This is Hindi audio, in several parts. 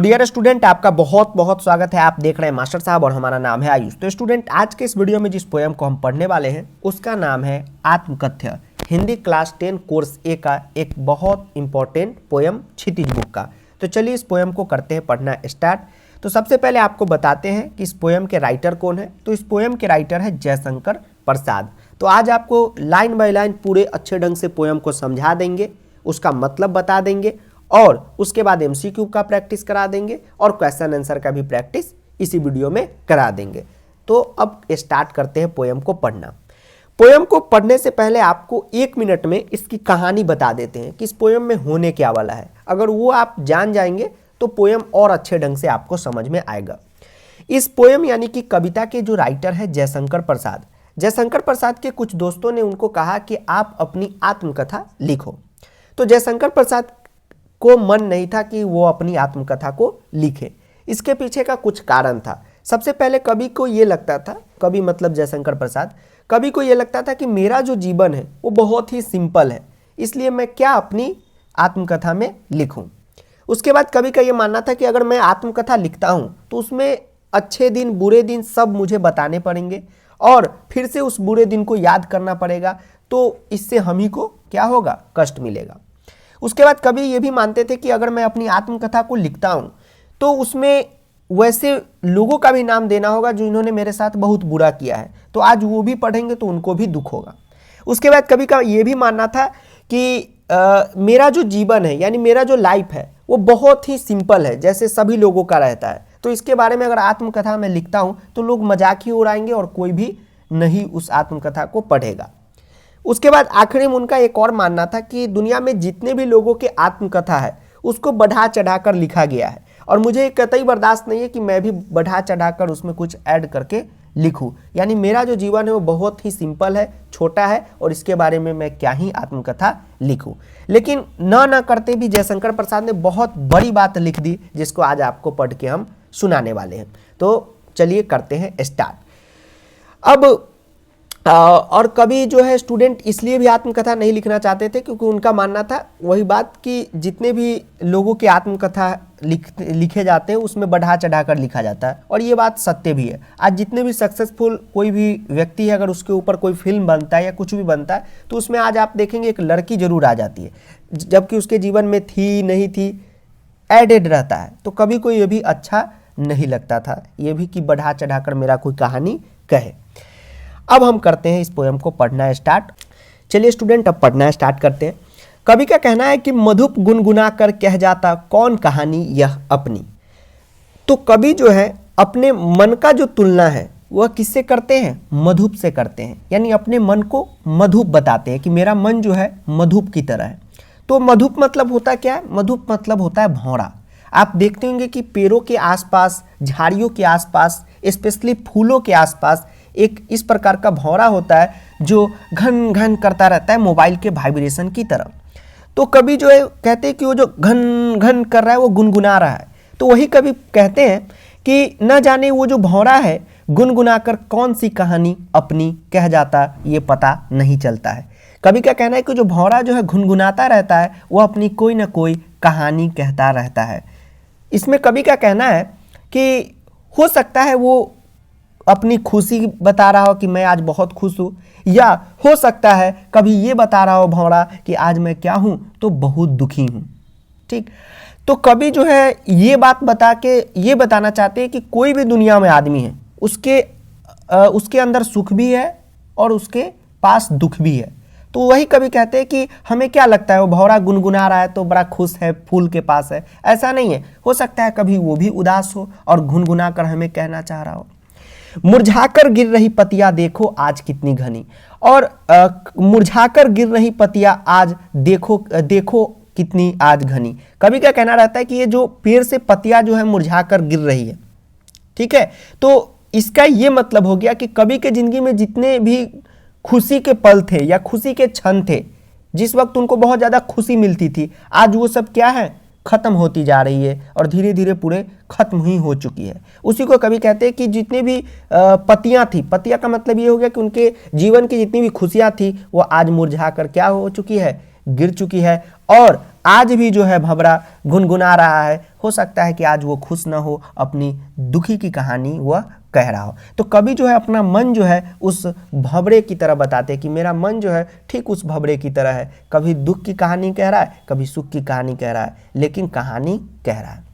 डियर स्टूडेंट, आपका बहुत बहुत स्वागत है। आप देख रहे हैं मास्टर साहब और हमारा नाम है आयुष। तो स्टूडेंट, आज के इस वीडियो में जिस पोएम को हम पढ़ने वाले हैं उसका नाम है आत्मकथ्य, हिंदी क्लास 10 कोर्स ए का एक बहुत इंपॉर्टेंट पोएम क्षितिज बुक का। तो चलिए इस पोएम को करते हैं पढ़ना स्टार्ट। तो सबसे पहले आपको बताते हैं कि इस पोएम के राइटर कौन है। तो इस पोएम के राइटर है जयशंकर प्रसाद। तो आज आपको लाइन बाय लाइन पूरे अच्छे ढंग से पोएम को समझा देंगे, उसका मतलब बता देंगे और उसके बाद एमसीक्यू का प्रैक्टिस करा देंगे और क्वेश्चन आंसर का भी प्रैक्टिस इसी वीडियो में करा देंगे। तो अब स्टार्ट करते हैं पोएम को पढ़ना। पोएम को पढ़ने से पहले आपको 1 मिनट में इसकी कहानी बता देते हैं कि इस पोएम में होने क्या वाला है। अगर वो आप जान जाएंगे तो पोएम और अच्छे ढंग से आपको समझ में आएगा। इस पोएम यानी कि कविता के जो राइटर है जयशंकर प्रसाद, जयशंकर प्रसाद के कुछ दोस्तों ने उनको कहा कि आप अपनी आत्मकथा लिखो। तो जयशंकर प्रसाद को मन नहीं था कि वो अपनी आत्मकथा को लिखे। इसके पीछे का कुछ कारण था। सबसे पहले कवि को ये लगता था, कवि मतलब जयशंकर प्रसाद, कवि को ये लगता था कि मेरा जो जीवन है वो बहुत ही सिंपल है, इसलिए मैं क्या अपनी आत्मकथा में लिखूं। उसके बाद कवि का ये मानना था कि अगर मैं आत्मकथा लिखता हूं तो उसमें अच्छे दिन बुरे दिन सब मुझे बताने पड़ेंगे और फिर से उस बुरे दिन को याद करना पड़ेगा, तो इससे हम ही को क्या होगा, कष्ट मिलेगा। उसके बाद कवि ये भी मानते थे कि अगर मैं अपनी आत्मकथा को लिखता हूँ तो उसमें वैसे लोगों का भी नाम देना होगा जो इन्होंने मेरे साथ बहुत बुरा किया है, तो आज वो भी पढ़ेंगे तो उनको भी दुख होगा। उसके बाद कवि का ये भी मानना था कि मेरा जो जीवन है यानी मेरा जो लाइफ है वो बहुत ही सिंपल है, जैसे सभी लोगों का रहता है, तो इसके बारे में अगर आत्मकथा में लिखता हूँ तो लोग मजाक ही उड़ाएंगे और कोई भी नहीं उस आत्मकथा को पढ़ेगा। उसके बाद आखिरी में उनका एक और मानना था कि दुनिया में जितने भी लोगों के आत्मकथा है उसको बढ़ा चढ़ाकर लिखा गया है और मुझे एक कतई बर्दाश्त नहीं है कि मैं भी बढ़ा चढ़ाकर उसमें कुछ ऐड करके लिखूं। यानी मेरा जो जीवन है वो बहुत ही सिंपल है, छोटा है और इसके बारे में मैं क्या ही आत्मकथा लिखूं। लेकिन ना करते भी जयशंकर प्रसाद ने बहुत बड़ी बात लिख दी जिसको आज आपको पढ़ के हम सुनाने वाले हैं। तो चलिए करते हैं स्टार्ट। अब और कभी जो है स्टूडेंट इसलिए भी आत्मकथा नहीं लिखना चाहते थे क्योंकि उनका मानना था वही बात कि जितने भी लोगों की आत्मकथा लिखे जाते हैं उसमें बढ़ा चढ़ा कर लिखा जाता है और ये बात सत्य भी है। आज जितने भी सक्सेसफुल कोई भी व्यक्ति है, अगर उसके ऊपर कोई फिल्म बनता है या कुछ भी बनता है तो उसमें आज आप देखेंगे एक लड़की जरूर आ जाती है, जबकि उसके जीवन में थी नहीं थी एडेड रहता है। तो कभी कोई ये भी अच्छा नहीं लगता था ये भी कि बढ़ा चढ़ा कर मेरा कोई कहानी कहे। अब हम करते हैं इस पोएम को पढ़ना स्टार्ट। चलिए स्टूडेंट, अब पढ़ना स्टार्ट करते हैं। कवि का कहना है कि मधुप गुनगुना कर कह जाता कौन कहानी यह अपनी। तो कवि जो है अपने मन का जो तुलना है वह किससे करते हैं, मधुप से करते हैं। यानी अपने मन को मधुप बताते हैं कि मेरा मन जो है मधुप की तरह है। तो मधुप मतलब होता क्या है, मधुप मतलब होता है भौरा। आप देखते होंगे कि पेड़ों के आसपास, झाड़ियों के आसपास, स्पेशली फूलों के आसपास एक इस प्रकार का भौरा होता है जो घन घन करता रहता है मोबाइल के वाइब्रेशन की तरह। तो कवि जो है कहते हैं कि वो जो घन घन कर रहा है वो गुनगुना रहा है। तो वही कवि कहते हैं कि न जाने वो जो भौरा है गुनगुनाकर कौन सी कहानी अपनी कह जाता ये पता नहीं चलता है। कवि का कहना है कि जो भौरा जो है गुनगुनाता रहता है वो अपनी कोई ना कोई कहानी कहता रहता है। इसमें कवि का कहना है कि हो सकता है वो अपनी खुशी बता रहा हो कि मैं आज बहुत खुश हूँ, या हो सकता है कभी ये बता रहा हो भौरा कि आज मैं क्या हूँ तो बहुत दुखी हूँ। ठीक, तो कवि जो है ये बात बता के ये बताना चाहते हैं कि कोई भी दुनिया में आदमी है उसके अंदर सुख भी है और उसके पास दुख भी है। तो वही कवि कहते हैं कि हमें क्या लगता है वो भौरा गुनगुना रहा है तो बड़ा खुश है, फूल के पास है, ऐसा नहीं है। हो सकता है कभी वो भी उदास हो और गुनगुना कर हमें कहना चाह रहा हो। मुरझाकर गिर रही पतिया देखो आज कितनी घनी, और मुरझाकर गिर रही पतिया आज देखो कितनी आज घनी। कवि का कहना रहता है कि ये जो पेड़ से पतिया जो है मुरझाकर गिर रही है, ठीक है, तो इसका ये मतलब हो गया कि कवि के जिंदगी में जितने भी खुशी के पल थे या खुशी के क्षण थे, जिस वक्त उनको बहुत ज्यादा खुशी मिलती थी, आज वो सब क्या है, खत्म होती जा रही है और धीरे धीरे पूरे खत्म ही हो चुकी है। उसी को कभी कहते हैं कि जितने भी पतियां थी, पतिया का मतलब ये हो गया कि उनके जीवन की जितनी भी खुशियां थी वो आज मुरझा कर क्या हो चुकी है, गिर चुकी है और आज भी जो है भंवरा गुनगुना रहा है। हो सकता है कि आज वो खुश ना हो, अपनी दुखी की कहानी वह कह रहा हो। तो कवि जो है अपना मन जो है उस भंवरे की तरह बताते हैं कि मेरा मन जो है ठीक उस भंवरे की तरह है, कभी दुख की कहानी कह रहा है, कभी सुख की कहानी कह रहा है, लेकिन कहानी कह रहा है।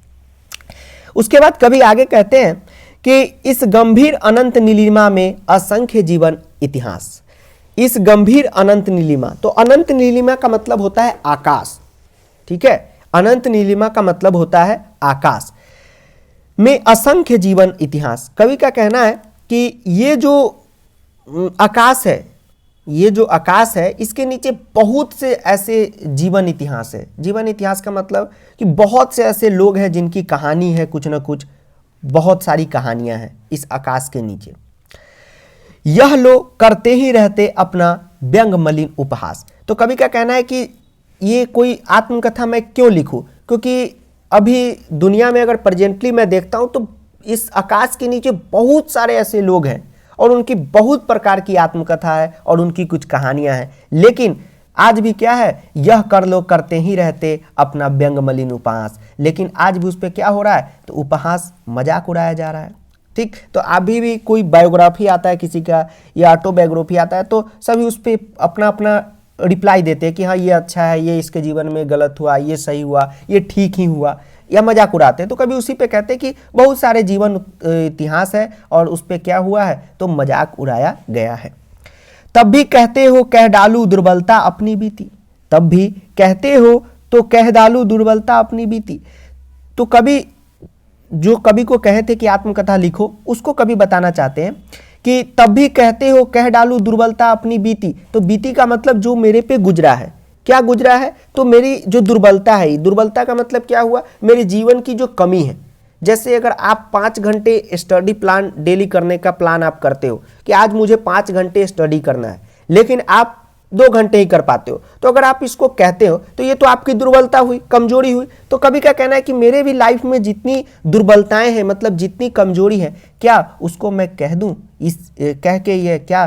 उसके बाद कवि आगे कहते हैं कि इस गंभीर अनंत नीलिमा में असंख्य जीवन इतिहास। इस गंभीर अनंत नीलिमा, तो अनंत नीलिमा का मतलब होता है आकाश, ठीक है, अनंत नीलिमा का मतलब होता है आकाश में असंख्य जीवन इतिहास। कवि का कहना है कि ये जो आकाश है, ये जो आकाश है, इसके नीचे बहुत से ऐसे जीवन इतिहास है। जीवन इतिहास का मतलब कि बहुत से ऐसे लोग हैं जिनकी कहानी है, कुछ ना कुछ बहुत सारी कहानियां हैं इस आकाश के नीचे। यह लोग करते ही रहते अपना व्यंग मलिन उपहास। तो कवि का कहना है कि ये कोई आत्मकथा मैं क्यों लिखूं, क्योंकि अभी दुनिया में अगर प्रेजेंटली मैं देखता हूं तो इस आकाश के नीचे बहुत सारे ऐसे लोग हैं और उनकी बहुत प्रकार की आत्मकथा है और उनकी कुछ कहानियां हैं, लेकिन आज भी क्या है, यह कर लोग करते ही रहते अपना व्यंग मलिन उपहास। लेकिन आज भी उस पर क्या हो रहा है, तो उपहास, मजाक उड़ाया जा रहा है। ठीक, तो अभी भी कोई बायोग्राफी आता है किसी का या ऑटोबायोग्राफी आता है तो सभी उस पर अपना अपना रिप्लाई देते हैं कि हाँ ये अच्छा है, ये इसके जीवन में गलत हुआ, ये सही हुआ, ये ठीक ही हुआ, या मजाक उड़ाते हैं। तो कभी उसी पे कहते हैं कि बहुत सारे जीवन इतिहास है और उस पे क्या हुआ है, तो मजाक उड़ाया गया है। तब भी कहते हो कह डालू दुर्बलता अपनी बीती, तब भी कहते हो तो कह डालू दुर्बलता अपनी बीती। तो कभी जो कवि को कहे थे कि आत्मकथा लिखो, उसको कवि बताना चाहते हैं कि तब भी कहते हो कह डालू दुर्बलता अपनी बीती। तो बीती का मतलब जो मेरे पे गुजरा है, क्या गुजरा है, तो मेरी जो दुर्बलता है, दुर्बलता का मतलब क्या हुआ, मेरे जीवन की जो कमी है। जैसे अगर आप 5 घंटे स्टडी प्लान डेली करने का प्लान आप करते हो कि आज मुझे 5 घंटे स्टडी करना है, लेकिन आप 2 घंटे ही कर पाते हो, तो अगर आप इसको कहते हो तो ये तो आपकी दुर्बलता हुई, कमजोरी हुई। तो कभी क्या कहना है कि मेरे भी लाइफ में जितनी दुर्बलताएं हैं, मतलब जितनी कमजोरी है, क्या उसको मैं कह दूं, इस कह के ये क्या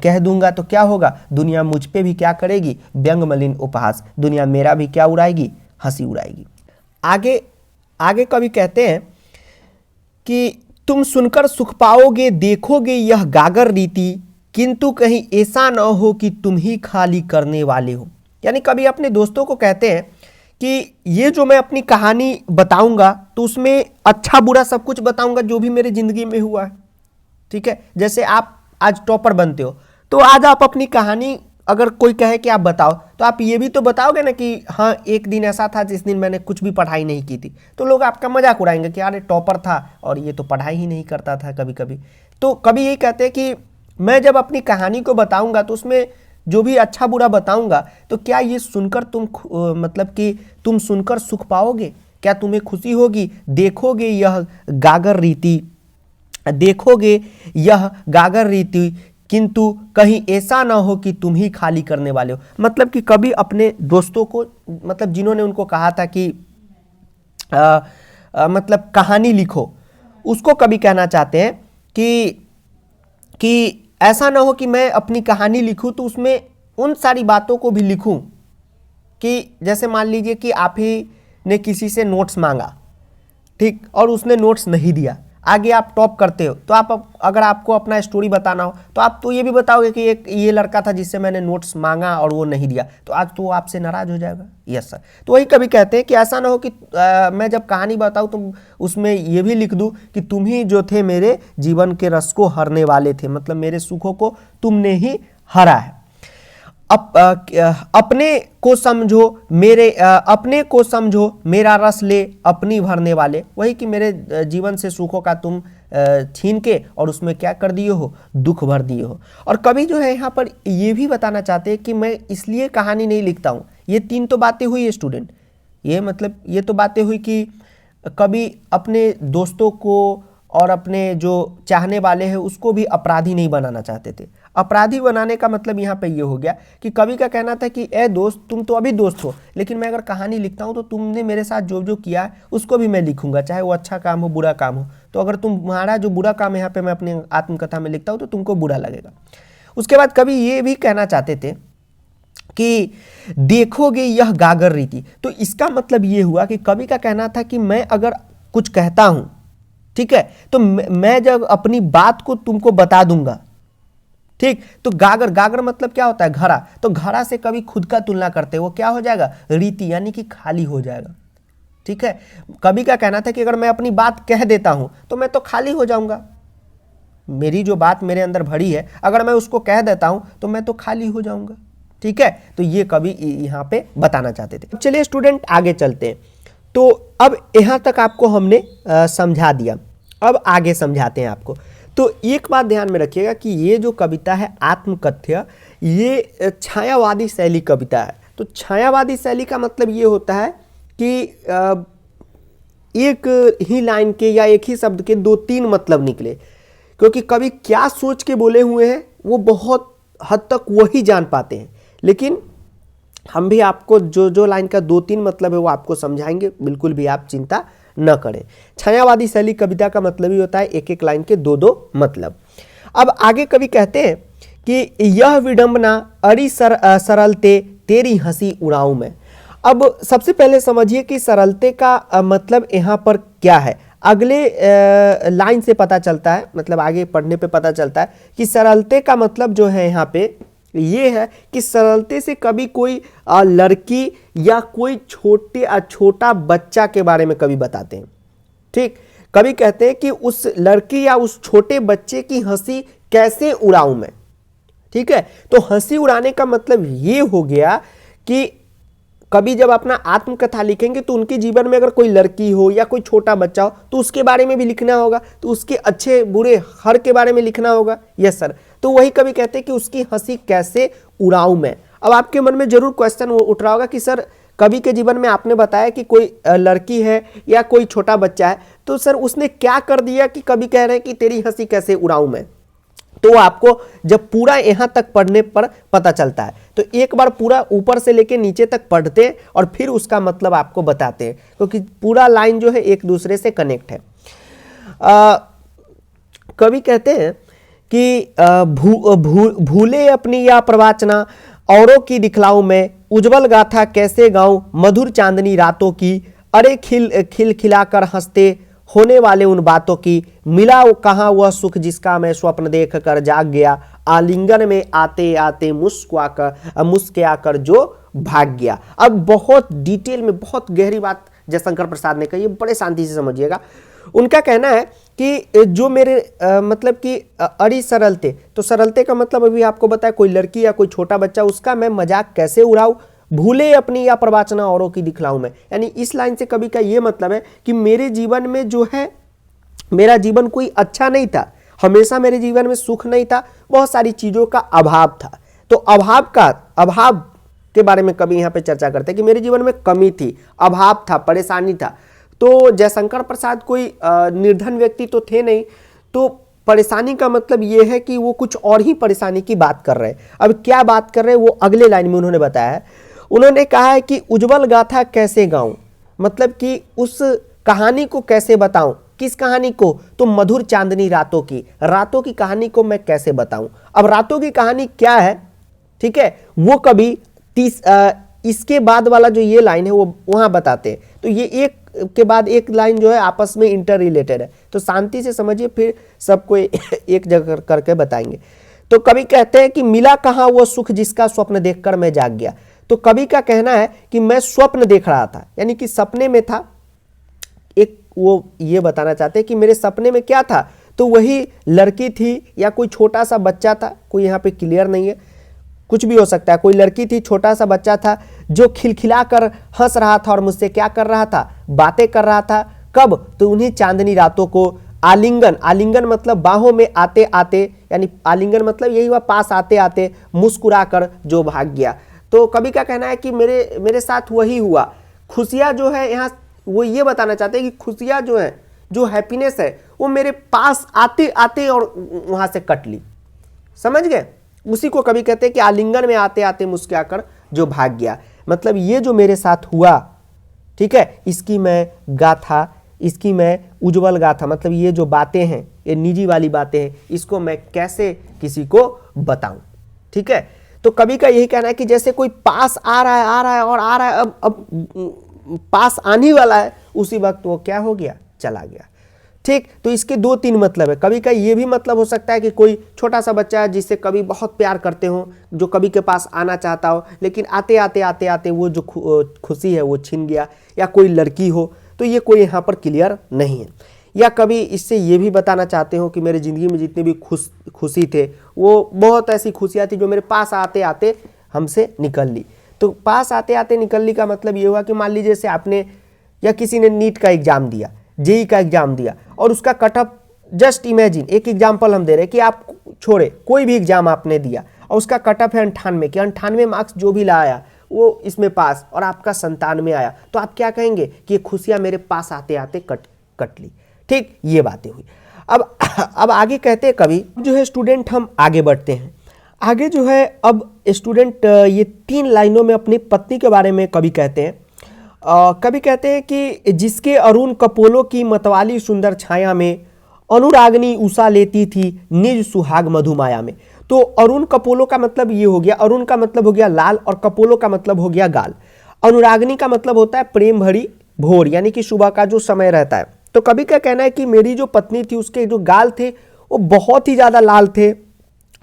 कह दूंगा तो क्या होगा, दुनिया मुझ पे भी क्या करेगी, व्यंग मलिन उपहास, दुनिया मेरा भी क्या उड़ाएगी, हंसी उड़ाएगी। आगे आगे कभी कहते हैं कि तुम सुनकर सुख पाओगे, देखोगे यह गागर रीति, किंतु कहीं ऐसा न हो कि तुम ही खाली करने वाले हो। यानी कभी अपने दोस्तों को कहते हैं कि ये जो मैं अपनी कहानी बताऊंगा तो उसमें अच्छा बुरा सब कुछ बताऊंगा जो भी मेरी जिंदगी में हुआ है, ठीक है। जैसे आप आज टॉपर बनते हो तो आज आप अपनी कहानी अगर कोई कहे कि आप बताओ, तो आप ये भी तो बताओगे ना कि हाँ एक दिन ऐसा था जिस दिन मैंने कुछ भी पढ़ाई नहीं की थी, तो लोग आपका मजाक उड़ाएंगे कि अरे टॉपर था और ये तो पढ़ाई ही नहीं करता था कभी कभी। तो कभी यही कहते हैं कि मैं जब अपनी कहानी को बताऊंगा तो उसमें जो भी अच्छा बुरा बताऊंगा, तो क्या ये सुनकर तुम मतलब कि तुम सुनकर सुख पाओगे, क्या तुम्हें खुशी होगी, देखोगे यह गागर रीति, देखोगे यह गागर रीति, किंतु कहीं ऐसा ना हो कि तुम ही खाली करने वाले हो। मतलब कि कभी अपने दोस्तों को, मतलब जिन्होंने उनको कहा था कि मतलब कहानी लिखो, उसको कभी कहना चाहते हैं कि ऐसा ना हो कि मैं अपनी कहानी लिखूं तो उसमें उन सारी बातों को भी लिखूं कि जैसे मान लीजिए कि आप ही ने किसी से नोट्स मांगा, ठीक, और उसने नोट्स नहीं दिया, आगे आप टॉप करते हो, तो आप अगर आपको अपना स्टोरी बताना हो तो आप तो ये भी बताओगे कि एक ये लड़का था जिससे मैंने नोट्स मांगा और वो नहीं दिया, तो आज तो वो आपसे नाराज हो जाएगा। Yes sir. तो वही कभी कहते हैं कि ऐसा ना हो कि मैं जब कहानी बताऊं तो उसमें ये भी लिख दूं कि तुम ही जो थे मेरे जीवन के रस को हरने वाले थे, मतलब मेरे सुखों को तुमने ही हरा है। अपने को समझो मेरे अपने को समझो मेरा रस ले अपनी भरने वाले। वही कि मेरे जीवन से सुखों का तुम छीन के और उसमें क्या कर दिए हो, दुख भर दिए हो। और कभी जो है यहाँ पर ये भी बताना चाहते हैं कि मैं इसलिए कहानी नहीं लिखता हूँ। ये 3 तो बातें हुई स्टूडेंट, ये मतलब ये तो बातें हुई कि कभी अपने दोस्तों को और अपने जो चाहने वाले हैं उसको भी अपराधी नहीं बनाना चाहते थे। अपराधी बनाने का मतलब यहाँ पे ये हो गया कि कवि का कहना था कि ए दोस्त, तुम तो अभी दोस्त हो, लेकिन मैं अगर कहानी लिखता हूँ तो तुमने मेरे साथ जो जो किया है उसको भी मैं लिखूंगा, चाहे वो अच्छा काम हो बुरा काम हो। तो अगर तुम्हारा जो बुरा काम है यहाँ पे मैं अपनी आत्मकथा में लिखता हूँ तो तुमको बुरा लगेगा। उसके बाद कवि ये भी कहना चाहते थे कि देखोगे यह गागर रीति। तो इसका मतलब ये हुआ कि कवि का कहना था कि मैं अगर कुछ कहता हूं, ठीक है, तो मैं जब अपनी बात को तुमको बता दूंगा, ठीक। तो गागर, गागर मतलब क्या होता है? घड़ा। तो घड़ा से कभी खुद का तुलना करते हैं, वो क्या हो जाएगा? रीति, यानी कि खाली हो जाएगा, ठीक है। कवि का कहना था कि अगर मैं अपनी बात कह देता हूं तो मैं तो खाली हो जाऊंगा, मेरी जो बात मेरे अंदर भरी है अगर मैं उसको कह देता हूं तो मैं तो खाली हो जाऊंगा, ठीक है। तो ये कवि यहां पे बताना चाहते थे। चलिए स्टूडेंट आगे चलते हैं। तो अब यहां तक आपको हमने समझा दिया, अब आगे समझाते हैं आपको। तो एक बात ध्यान में रखिएगा कि ये जो कविता है आत्मकथ्य, ये छायावादी शैली कविता है। तो छायावादी शैली का मतलब ये होता है कि एक ही लाइन के या एक ही शब्द के दो तीन मतलब निकले, क्योंकि कवि क्या सोच के बोले हुए हैं वो बहुत हद तक वही जान पाते हैं। लेकिन हम भी आपको जो जो लाइन का दो तीन मतलब है वो आपको समझाएंगे, बिल्कुल भी आप चिंता न करें। छायावादी शैली कविता का मतलब ही होता है एक एक लाइन के दो दो मतलब। अब आगे कवि कहते हैं कि यह विडंबना अड़ी सरलते तेरी हंसी उड़ाऊं मैं। अब सबसे पहले समझिए कि सरलते का मतलब यहाँ पर क्या है। अगले लाइन से पता चलता है, मतलब आगे पढ़ने पे पता चलता है कि सरलते का मतलब जो है यहाँ पे ये है कि सरलते से कभी कोई लड़की या कोई छोटा बच्चा के बारे में कवि बताते हैं, ठीक। कवि कहते हैं कि उस लड़की या उस छोटे बच्चे की हंसी कैसे उड़ाऊं मैं, ठीक है। तो हंसी उड़ाने का मतलब ये हो गया कि कभी जब अपना आत्मकथा लिखेंगे तो उनके जीवन में अगर कोई लड़की हो या कोई छोटा बच्चा हो तो उसके बारे में भी लिखना होगा, तो उसके अच्छे बुरे हर के बारे में लिखना होगा। Yes sir. तो वही कवि कहते हैं कि उसकी हंसी कैसे उड़ाऊं मैं। अब आपके मन में जरूर क्वेश्चन उठ रहा होगा कि सर कवि के जीवन में आपने बताया कि कोई लड़की है या कोई छोटा बच्चा है, तो सर उसने क्या कर दिया कि कवि कह रहे हैं कि तेरी हंसी कैसे उड़ाऊं मैं। तो आपको जब पूरा यहां तक पढ़ने पर पता चलता है, तो एक बार पूरा ऊपर से लेके नीचे तक पढ़ते हैं और फिर उसका मतलब आपको बताते हैं, क्योंकि पूरा लाइन जो है एक दूसरे से कनेक्ट है। कवि कहते हैं कि भूले अपनी या प्रवाचना औरों की दिखलाऊं मैं, उज्जवल गाथा कैसे गाऊं मधुर चांदनी रातों की, अरे खिल खिलाकर हंसते होने वाले उन बातों की, मिला कहाँ वह सुख जिसका मैं स्वप्न देख कर जाग गया, आलिंगन में आते आते मुस्कुराकर जो भाग गया। अब बहुत डिटेल में बहुत गहरी बात जयशंकर प्रसाद ने कही, बड़े शांति से समझिएगा। उनका कहना है कि जो मेरे मतलब कि अड़ी सरलते, तो सरलते का मतलब अभी आपको बताया कोई लड़की या कोई छोटा बच्चा, उसका मैं मजाक कैसे उड़ाऊं, भूले अपनी या प्रवाचना औरों की दिखलाऊं मैं। यानी इस लाइन से कवि का ये मतलब है कि मेरे जीवन में जो है, मेरा जीवन कोई अच्छा नहीं था, हमेशा मेरे जीवन में सुख नहीं था, बहुत सारी चीजों का अभाव था। तो अभाव के बारे में कवि यहाँ पे चर्चा करते हैं कि मेरे जीवन में कमी थी, अभाव था, परेशानी था। तो जयशंकर प्रसाद कोई निर्धन व्यक्ति तो थे नहीं, तो परेशानी का मतलब यह है कि वो कुछ और ही परेशानी की बात कर रहे हैं। अब क्या बात कर रहे हैं वो अगले लाइन में उन्होंने बताया है। उन्होंने कहा है कि उज्जवल गाथा कैसे गाऊं, मतलब कि उस कहानी को कैसे बताऊं। किस कहानी को? तो मधुर चांदनी रातों की कहानी को मैं कैसे बताऊं। अब रातों की कहानी क्या है, ठीक है, वो कभी इसके बाद वाला जो ये लाइन है वो वहां बताते हैं। तो ये एक के बाद एक लाइन जो है आपस में इंटर रिलेटेड है, तो शांति से समझिए, फिर सबको एक जगह करके बताएंगे। तो कवि कहते हैं कि मिला कहाँ वो सुख जिसका स्वप्न देखकर मैं जाग गया। तो कवि का कहना है कि मैं स्वप्न देख रहा था, यानी कि सपने में था। एक वो ये बताना चाहते हैं कि मेरे सपने में क्या था, तो वही लड़की थी या कोई छोटा सा बच्चा था, कोई यहाँ पे क्लियर नहीं है, कुछ भी हो सकता है। कोई लड़की थी, छोटा सा बच्चा था जो खिलखिला कर हंस रहा था और मुझसे क्या कर रहा था, बातें कर रहा था। कब? तो उन्हीं चांदनी रातों को आलिंगन मतलब बाहों में आते आते, यानी आलिंगन मतलब यही हुआ पास आते आते मुस्कुरा कर जो भाग गया। तो कवि का कहना है कि मेरे साथ वही हुआ। खुशियां जो है यहाँ वो ये बताना चाहते हैं कि खुशियां जो है, जो हैप्पीनेस है, वो मेरे पास आते आते और वहां से कट ली। समझ गए? उसी को कवि कहते हैं कि आलिंगन में आते आते मुस्कुराकर जो भाग गया। मतलब ये जो मेरे साथ हुआ, ठीक है, इसकी मैं गाथा, इसकी मैं उज्जवल गाथा, मतलब ये जो बातें हैं, ये निजी वाली बातें हैं, इसको मैं कैसे किसी को बताऊं। ठीक है, तो कवि का यही कहना है कि जैसे कोई पास आ रहा है आ रहा है और आ रहा है, अब पास आने वाला है, उसी वक्त वो क्या हो गया, चला गया। ठीक, तो इसके दो तीन मतलब है। कवि का ये भी मतलब हो सकता है कि कोई छोटा सा बच्चा है जिससे कवि बहुत प्यार करते हो, जो कवि के पास आना चाहता हो, लेकिन आते आते आते आते वो जो खुशी है वो छिन गया, या कोई लड़की हो, तो ये कोई यहाँ पर क्लियर नहीं है। या कभी इससे ये भी बताना चाहते हो कि मेरे ज़िंदगी में जितने भी खुशी थे, वो बहुत ऐसी खुशियाँ थी जो मेरे पास आते आते हमसे निकल ली। तो पास आते आते निकलने का मतलब ये हुआ कि मान लीजिए जैसे आपने या किसी ने नीट का एग्ज़ाम दिया, जेई का एग्ज़ाम दिया, और उसका कटअप, जस्ट इमेजिन, एक एग्जाम्पल हम दे रहे हैं कि आप छोड़े कोई भी एग्ज़ाम आपने दिया और उसका कटअप है 98 कि 98 मार्क्स जो भी लाया वो इसमें पास, और आपका 97 आया, तो आप क्या कहेंगे कि ये खुशियाँ मेरे पास आते आते कट ली। ठीक, ये बातें हुई। अब आगे कहते हैं कवि जो है स्टूडेंट, हम आगे बढ़ते हैं। आगे जो है अब स्टूडेंट ये 3 लाइनों में अपनी पत्नी के बारे में कवि कहते हैं। कवि कहते हैं कि जिसके अरुण कपोलों की मतवाली सुंदर छाया में अनुरागनी उषा लेती थी निज सुहाग मधुमाया में। तो अरुण कपोलों का मतलब ये हो गया, अरुण का मतलब हो गया लाल और कपोलों का मतलब हो गया गाल। अनुरागनी का मतलब होता है प्रेम भरी भोर, यानी कि सुबह का जो समय रहता है। तो कवि का कहना है कि मेरी जो पत्नी थी उसके जो गाल थे वो बहुत ही ज़्यादा लाल थे,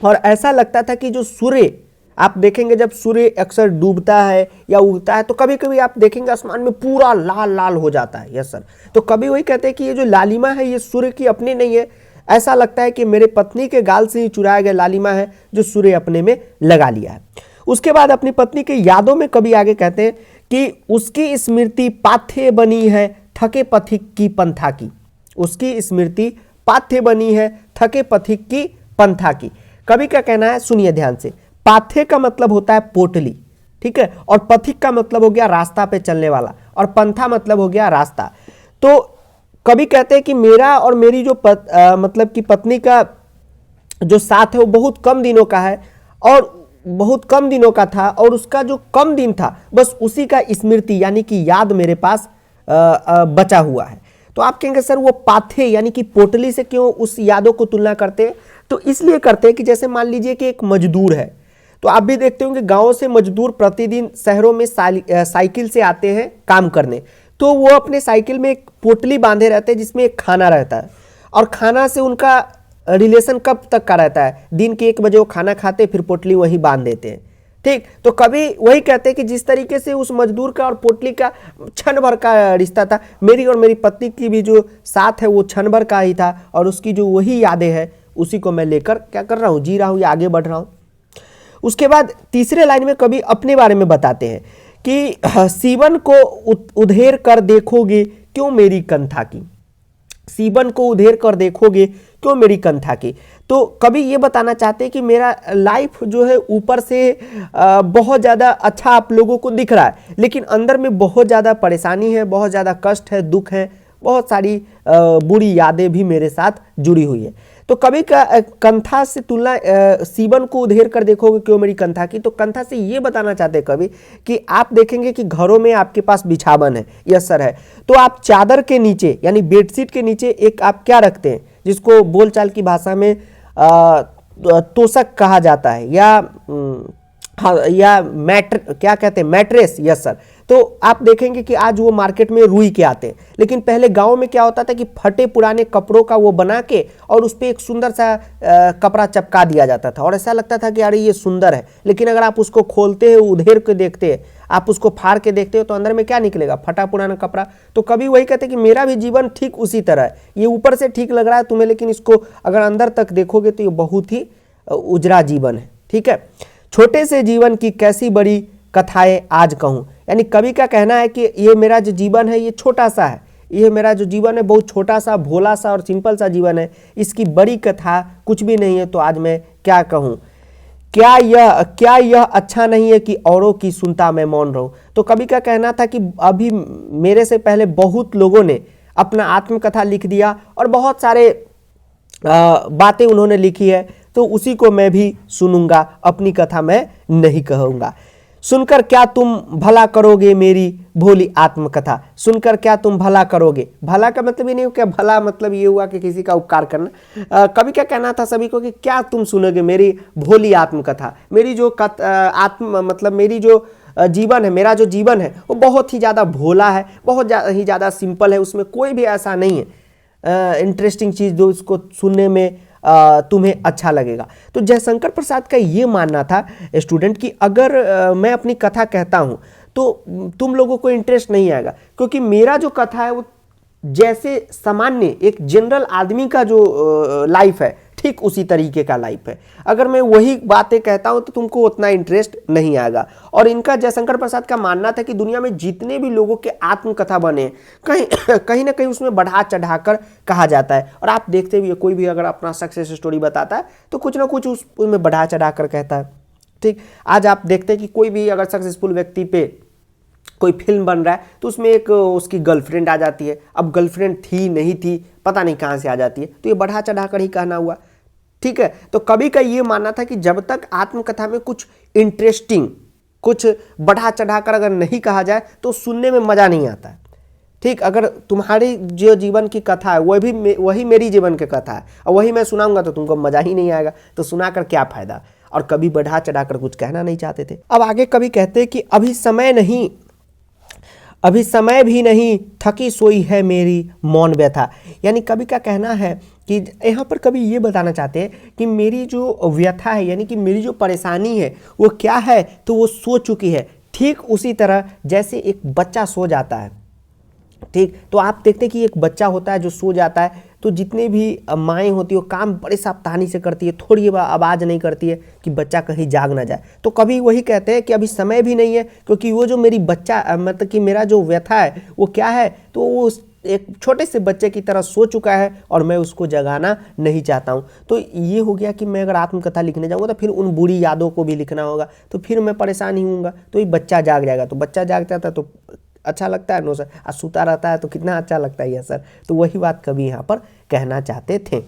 और ऐसा लगता था कि जो सूर्य, आप देखेंगे जब सूर्य अक्सर डूबता है या उगता है तो कभी कभी आप देखेंगे आसमान में पूरा लाल लाल हो जाता है। यस सर, तो कभी वही कहते हैं कि ये जो लालिमा है ये सूर्य की अपनी नहीं है, ऐसा लगता है कि मेरे पत्नी के गाल से ही चुराया गया लालिमा है जो सूर्य अपने में लगा लिया है। उसके बाद अपनी पत्नी के यादों में कभी आगे कहते हैं कि उसकी स्मृति पाथ्य बनी है थके पथिक की पंथा की। उसकी स्मृति पाथ्य बनी है थके पथिक की पंथा की। कवि का कहना है, सुनिए ध्यान से, पाथ्य का मतलब होता है पोटली, ठीक है, और पथिक का मतलब हो गया रास्ता पे चलने वाला, और पंथा मतलब हो गया रास्ता। तो कवि कहते हैं कि मेरा और मेरी जो मतलब कि पत्नी का जो साथ है वो बहुत कम दिनों का है, और बहुत कम दिनों का था, और उसका जो कम दिन था बस उसी का स्मृति यानी कि याद मेरे पास बचा हुआ है। तो आप कहेंगे सर वो पाथे यानी कि पोटली से क्यों उस यादों को तुलना करते हैं? तो इसलिए करते हैं कि जैसे मान लीजिए कि एक मजदूर है, तो आप भी देखते होंगे गांव से मजदूर प्रतिदिन शहरों में साइकिल से आते हैं काम करने, तो वो अपने साइकिल में एक पोटली बांधे रहते हैं जिसमें एक खाना रहता है, और खाना से उनका रिलेशन कब तक का रहता है, दिन के 1 बजे वो खाना खाते फिर पोटली वहीं बांध देते हैं। ठीक, तो कभी वही कहते हैं कि जिस तरीके से उस मजदूर का और पोटली का क्षण भर का रिश्ता था, मेरी और मेरी पत्नी की भी जो साथ है वो क्षण भर का ही था, और उसकी जो वही यादें हैं उसी को मैं लेकर क्या कर रहा हूँ, जी रहा हूँ या आगे बढ़ रहा हूँ। उसके बाद तीसरे लाइन में कभी अपने बारे में बताते हैं कि सीवन को उधेर कर देखोगे क्यों मेरी कंथा की। सीवन को उधेर कर देखोगे क्यों मेरी कंथा की। तो कभी ये बताना चाहते हैं कि मेरा लाइफ जो है ऊपर से बहुत ज़्यादा अच्छा आप लोगों को दिख रहा है, लेकिन अंदर में बहुत ज़्यादा परेशानी है, बहुत ज़्यादा कष्ट है, दुख है, बहुत सारी बुरी यादें भी मेरे साथ जुड़ी हुई है। तो कभी का कंथा से तुलना, सीवन को उधेर कर देखोगे क्यों मेरी कंथा की, तो कंथा से ये बताना चाहते हैं कभी कि आप देखेंगे कि घरों में आपके पास बिछावन है, यस सर है, तो आप चादर के नीचे यानी बेडशीट के नीचे एक आप क्या रखते हैं जिसको बोलचाल की भाषा में तोशक कहा जाता है, या क्या कहते हैं, मैट्रेस, यस सर। तो आप देखेंगे कि आज वो मार्केट में रुई के आते हैं, लेकिन पहले गांव में क्या होता था कि फटे पुराने कपड़ों का वो बना के और उस पर एक सुंदर सा कपड़ा चपका दिया जाता था, और ऐसा लगता था कि अरे ये सुंदर है, लेकिन अगर आप उसको खोलते हैं, उधेर के देखते हैं, आप उसको फाड़ के देखते हो तो अंदर में क्या निकलेगा, फटा पुराना कपड़ा। तो कभी वही कहते हैं कि मेरा भी जीवन ठीक उसी तरह है, ये ऊपर से ठीक लग रहा है तुम्हें, लेकिन इसको अगर अंदर तक देखोगे तो ये बहुत ही उजरा जीवन है। ठीक है, छोटे से जीवन की कैसी बड़ी कथाएं आज कहूँ, यानी कवि का कहना है कि ये मेरा जो जीवन है ये छोटा सा है, ये मेरा जो जीवन है बहुत छोटा सा, भोला सा और सिंपल सा जीवन है, इसकी बड़ी कथा कुछ भी नहीं है, तो आज मैं क्या कहूँ, क्या यह अच्छा नहीं है कि औरों की सुनता मैं मौन रहूं। तो कवि का कहना था कि अभी मेरे से पहले बहुत लोगों ने अपना आत्मकथा लिख दिया और बहुत सारे बातें उन्होंने लिखी है, तो उसी को मैं भी सुनूंगा, अपनी कथा मैं नहीं कहूँगा। सुनकर क्या तुम भला करोगे मेरी भोली आत्मकथा। सुनकर क्या तुम भला करोगे, भला का मतलब ये नहीं हो क्या, भला मतलब ये हुआ कि किसी का उपकार करना। कवि क्या कहना था सभी को कि क्या तुम सुनोगे मेरी भोली आत्मकथा। मेरी जो आत्म मतलब मेरी जो जीवन है, मेरा जो जीवन है वो बहुत ही ज़्यादा भोला है, बहुत ही ज़्यादा सिंपल है, उसमें कोई भी ऐसा नहीं है इंटरेस्टिंग चीज़ जो इसको सुनने में तुम्हें अच्छा लगेगा। तो जयशंकर प्रसाद का ये मानना था स्टूडेंट कि अगर मैं अपनी कथा कहता हूँ तो तुम लोगों को इंटरेस्ट नहीं आएगा, क्योंकि मेरा जो कथा है वो जैसे सामान्य एक जनरल आदमी का जो लाइफ है ठीक उसी तरीके का लाइफ है। अगर मैं वही बातें कहता हूं तो तुमको उतना इंटरेस्ट नहीं आएगा। और इनका जयशंकर प्रसाद का मानना था कि दुनिया में जितने भी लोगों के आत्मकथा बने कहीं कहीं ना कहीं उसमें बढ़ा चढ़ाकर कहा जाता है। और आप देखते भी कोई भी अगर अपना सक्सेस स्टोरी बताता है तो कुछ ना कुछ उसमें बढ़ा चढ़ाकर कहता है। ठीक, आज आप देखते हैं कि कोई भी अगर सक्सेसफुल व्यक्ति पे कोई फिल्म बन रहा है तो उसमें एक उसकी गर्लफ्रेंड आ जाती है। अब गर्लफ्रेंड थी नहीं थी पता नहीं कहाँ से आ जाती है, तो ये बढ़ा चढ़ाकर ही कहना हुआ। ठीक है, तो कवि का ये मानना था कि जब तक आत्मकथा में कुछ इंटरेस्टिंग, कुछ बढ़ा चढ़ाकर अगर नहीं कहा जाए तो सुनने में मज़ा नहीं आता है। ठीक, अगर तुम्हारी जो जीवन की कथा है वही मेरी जीवन की कथा है और वही मैं सुनाऊंगा तो तुमको मज़ा ही नहीं आएगा, तो सुनाकर क्या फ़ायदा। और कभी बढ़ा चढ़ाकर कुछ कहना नहीं चाहते थे। अब आगे कवि कहते हैं कि अभी समय भी नहीं थकी सोई है मेरी मौन व्यथा। यानी कवि का कहना है कि यहाँ पर कवि ये बताना चाहते हैं कि मेरी जो व्यथा है यानी कि मेरी जो परेशानी है वो क्या है, तो वो सो चुकी है। ठीक उसी तरह जैसे एक बच्चा सो जाता है। ठीक, तो आप देखते हैं कि एक बच्चा होता है जो सो जाता है तो जितने भी माएँ होती है वो काम बड़े सावधानी से करती है, थोड़ी आवाज़ नहीं करती है कि बच्चा कहीं जाग ना जाए। तो कभी वही कहते हैं कि अभी समय भी नहीं है, क्योंकि वो जो मेरी बच्चा मतलब कि मेरा जो व्यथा है वो क्या है, तो वो एक छोटे से बच्चे की तरह सो चुका है और मैं उसको जगाना नहीं चाहता हूँ। तो ये हो गया कि मैं अगर आत्मकथा लिखने जाऊँगा तो फिर उन बुरी यादों को भी लिखना होगा, तो फिर मैं परेशान ही हूँगा। तो ये बच्चा जाग जाएगा, तो बच्चा जाग जाता है तो अच्छा लगता है नो सर, और सूता रहता है तो कितना अच्छा लगता है यह सर। तो वही बात कवि यहाँ पर कहना चाहते थे।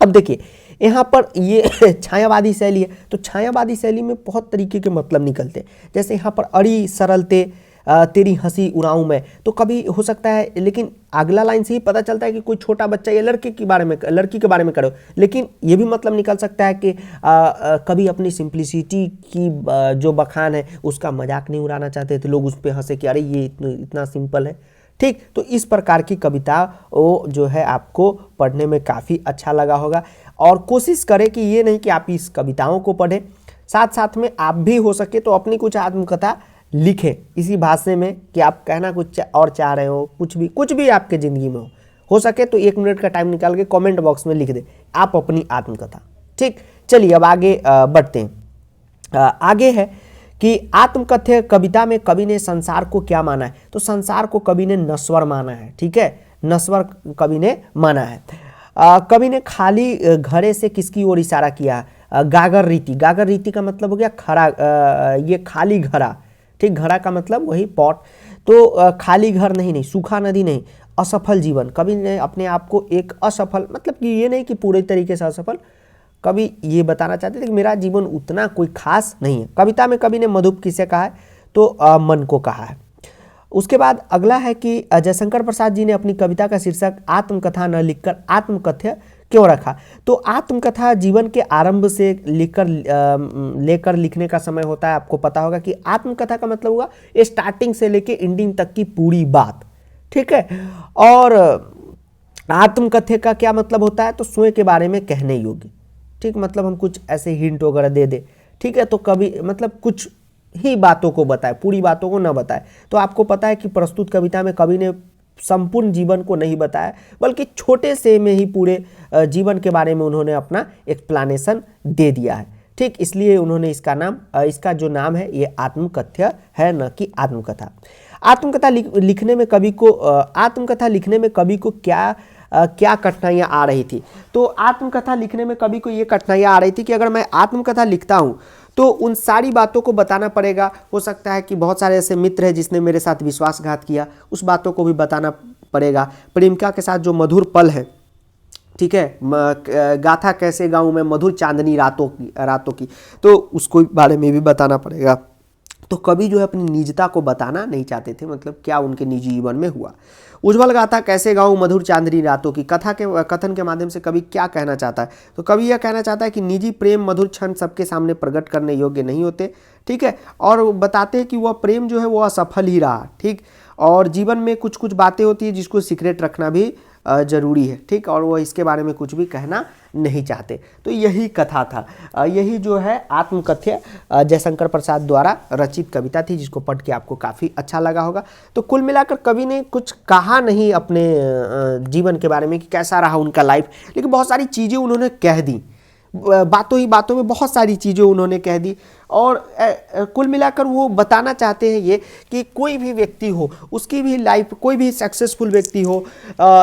अब देखिए यहाँ पर ये छायावादी शैली है, तो छायावादी शैली में बहुत तरीके के मतलब निकलते हैं। जैसे यहाँ पर अड़ी सरलते तेरी हंसी उड़ाऊं मैं, तो कभी हो सकता है, लेकिन अगला लाइन से ही पता चलता है कि कोई छोटा बच्चा या लड़की के बारे में करो, लेकिन ये भी मतलब निकल सकता है कि कभी अपनी सिंप्लिसिटी की जो बखान है उसका मजाक नहीं उड़ाना चाहते थे लोग, उस पर हंसे कि अरे ये इतना सिंपल है। ठीक, तो इस प्रकार की कविता वो जो है आपको पढ़ने में काफ़ी अच्छा लगा होगा। और कोशिश करें कि ये नहीं कि आप इस कविताओं को पढ़ें, साथ साथ में आप भी हो सके तो अपनी कुछ आत्मकथा लिखें इसी भाषा में कि आप कहना कुछ और चाह रहे हो, कुछ भी आपके ज़िंदगी में हो सके तो 1 मिनट का टाइम निकाल के कमेंट बॉक्स में लिख दें आप अपनी आत्मकथा। ठीक, चलिए अब आगे बढ़ते हैं। आगे है कि आत्मकथ्य कविता में कवि ने संसार को क्या माना है, तो संसार को कवि ने नश्वर माना है। ठीक है, नश्वर कवि ने माना है। कवि ने खाली घड़े से किसकी ओर इशारा किया, गागर रीति का मतलब हो गया खड़ा, ये खाली घड़ा। ठीक, घड़ा का मतलब वही पॉट, तो खाली घर नहीं, सूखा नदी नहीं, असफल जीवन। कवि ने अपने आप को एक असफल, मतलब कि ये नहीं कि पूरे तरीके से असफल, कवि ये बताना चाहते थे कि मेरा जीवन उतना कोई खास नहीं है। कविता में कवि ने मधुप किसे कहा है, तो मन को कहा है। उसके बाद अगला है कि जयशंकर प्रसाद जी ने अपनी कविता का शीर्षक आत्मकथा न लिखकर आत्मकथ्य क्यों रखा, तो आत्मकथा जीवन के आरंभ से लेकर लिखने का समय होता है। आपको पता होगा कि आत्मकथा का मतलब होगा स्टार्टिंग से लेकर एंडिंग तक की पूरी बात। ठीक है, और आत्मकथ्य का क्या मतलब होता है, तो स्वयं के बारे में कहने योग्य। ठीक, मतलब हम कुछ ऐसे हिंट वगैरह दे दे। ठीक है, तो कवि मतलब कुछ ही बातों को बताए, पूरी बातों को न बताए। तो आपको पता है कि प्रस्तुत कविता में कवि ने संपूर्ण जीवन को नहीं बताया, बल्कि छोटे से में ही पूरे जीवन के बारे में उन्होंने अपना एक्सप्लेनेशन दे दिया है। ठीक, इसलिए उन्होंने इसका जो नाम है ये आत्मकथ्य है, न कि आत्मकथा। आत्मकथा लिखने में कवि को क्या कठिनाइयाँ आ रही थी, तो आत्मकथा लिखने में कवि को ये कठिनाइयाँ आ रही थी कि अगर मैं आत्मकथा लिखता हूँ तो उन सारी बातों को बताना पड़ेगा। हो सकता है कि बहुत सारे ऐसे मित्र हैं जिसने मेरे साथ विश्वासघात किया, उस बातों को भी बताना पड़ेगा। प्रेमिका के साथ जो मधुर पल है, ठीक है, गाथा कैसे गाऊँ मैं मधुर चांदनी रातों की, तो उसको बारे में भी बताना पड़ेगा। तो कवि जो है अपनी निजता को बताना नहीं चाहते थे, मतलब क्या उनके निजी जीवन में हुआ। उज्ज्वल गाथा कैसे गाऊं मधुर चांदनी रातों की कथन के माध्यम से कवि क्या कहना चाहता है? तो कवि यह कहना चाहता है कि निजी प्रेम मधुर क्षण सबके सामने प्रकट करने योग्य नहीं होते, ठीक है, और बताते हैं कि वह प्रेम जो है वो असफल ही रहा, ठीक, और जीवन में कुछ कुछ बातें होती है जिसको सीक्रेट रखना भी जरूरी है, ठीक, और वो इसके बारे में कुछ भी कहना नहीं चाहते। तो यही कथा था, यही जो है आत्मकथ्य जयशंकर प्रसाद द्वारा रचित कविता थी, जिसको पढ़ के आपको काफ़ी अच्छा लगा होगा। तो कुल मिलाकर कवि ने कुछ कहा नहीं अपने जीवन के बारे में कि कैसा रहा उनका लाइफ, लेकिन बहुत सारी चीज़ें उन्होंने कह दी, बातों ही बातों में बहुत सारी चीज़ें उन्होंने कह दी। और कुल मिलाकर वो बताना चाहते हैं ये कि कोई भी व्यक्ति हो, उसकी भी लाइफ, कोई भी सक्सेसफुल व्यक्ति हो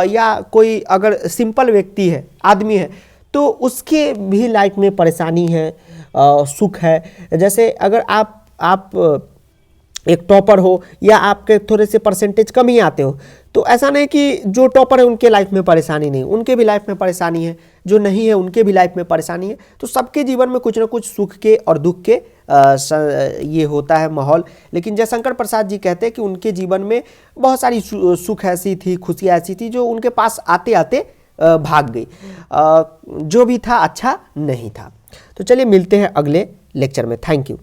या कोई अगर सिंपल व्यक्ति है, आदमी है, तो उसके भी लाइफ में परेशानी है, सुख है। जैसे अगर आप एक टॉपर हो या आपके थोड़े से परसेंटेज कम ही आते हो, तो ऐसा नहीं कि जो टॉपर है उनके लाइफ में परेशानी नहीं, उनके भी लाइफ में परेशानी है, जो नहीं है उनके भी लाइफ में परेशानी है। तो सबके जीवन में कुछ ना कुछ सुख के और दुख के ये होता है माहौल। लेकिन जयशंकर प्रसाद जी कहते हैं कि उनके जीवन में बहुत सारी सुख ऐसी थी, खुशियाँ ऐसी थी जो उनके पास आते आते भाग गई, जो भी था अच्छा नहीं था। तो चलिए मिलते हैं अगले लेक्चर में। Thank you.